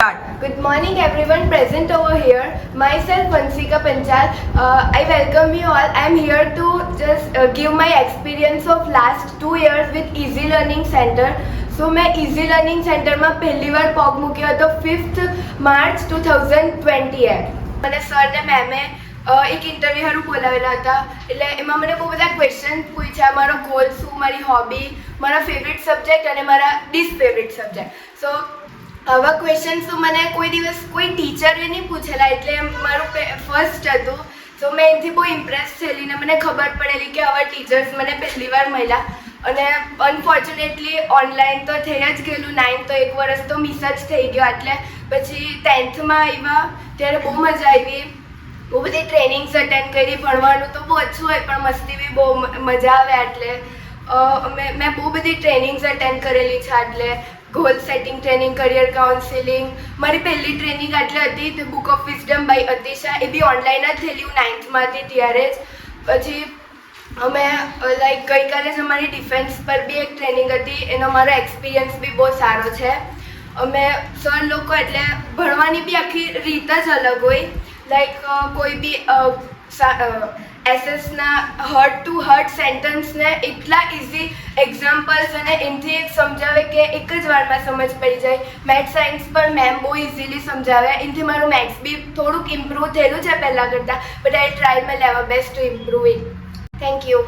start. Good morning everyone present over here. Myself Vansika Panchal. I welcome you all. I am here to just give my experience of last 2 years with Easy Learning Center. So मैं Easy Learning Center में पहली बार पग મૂક્યો હતો 5th March 2020 મને sir ને મેમે એક ઇન્ટરવ્યૂ હારું બોલાવેલા હતા એટલે એમાં મને બહુ બધા ક્વેશ્ચન પૂછ્યા મારો ગોલ શું મારી હોબી મારા ફેવરેટ સબ્જેક્ટ અને મારા ડિસફેવરેટ સબ્જેક્ટ સો આવા ક્વેશ્ચન્સ તો મને કોઈ દિવસ કોઈ ટીચરે નહીં પૂછેલા એટલે મારું ફર્સ્ટ હતું સો મેં એનાથી બહુ ઇમ્પ્રેસ થયેલી ને મને ખબર પડેલી કે આવા ટીચર્સ મને પહેલી વાર મળ્યા અને અનફોર્ચ્યુનેટલી ઓનલાઈન તો થઈ જ ગયેલું 9th તો એક વર્ષ તો મિસ જ થઈ ગયો એટલે પછી 10thમાં આવ્યા ત્યારે બહુ મજા આવી બહુ બધી ટ્રેનિંગ્સ અટેન્ડ કરી ભણવાનું તો બહુ ઓછું હોય પણ મસ્તી બી બહુ મજા આવે એટલે મેં બહુ બધી ટ્રેનિંગ્સ અટેન્ડ કરેલી છે એટલે goal setting training career counselling મારી પહેલી ટ્રેનિંગ આટલે હતી તે book of wisdom by Atisha એ બી ઓનલાઈન જ થયેલી 9thમાં હતી ત્યારે જ પછી અમે લાઈક ગઈકાલે જ અમારી ડિફેન્સ પર બી એક ટ્રેનિંગ હતી એનો મારો એક્સપિરિયન્સ બી બહુ સારો છે અમે સર લોકો એટલે ભણવાની બી આખી રીત જ અલગ હોય લાઈક કોઈ બી એસએસના હર્ટ ટુ હર્ટ સેન્ટન્સને એટલા ઇઝી એક્ઝામ્પલ્સ અને એનાથી સમજાવે કે એક જ વારમાં સમજ પડી જાય મેથ્સ સાયન્સ પણ મેમ બહુ ઇઝીલી સમજાવે એનાથી મારું મેથ્સ બી થોડુંક ઇમ્પ્રૂવ થયેલું છે પહેલાં કરતાં but I try my level best to improve it thank you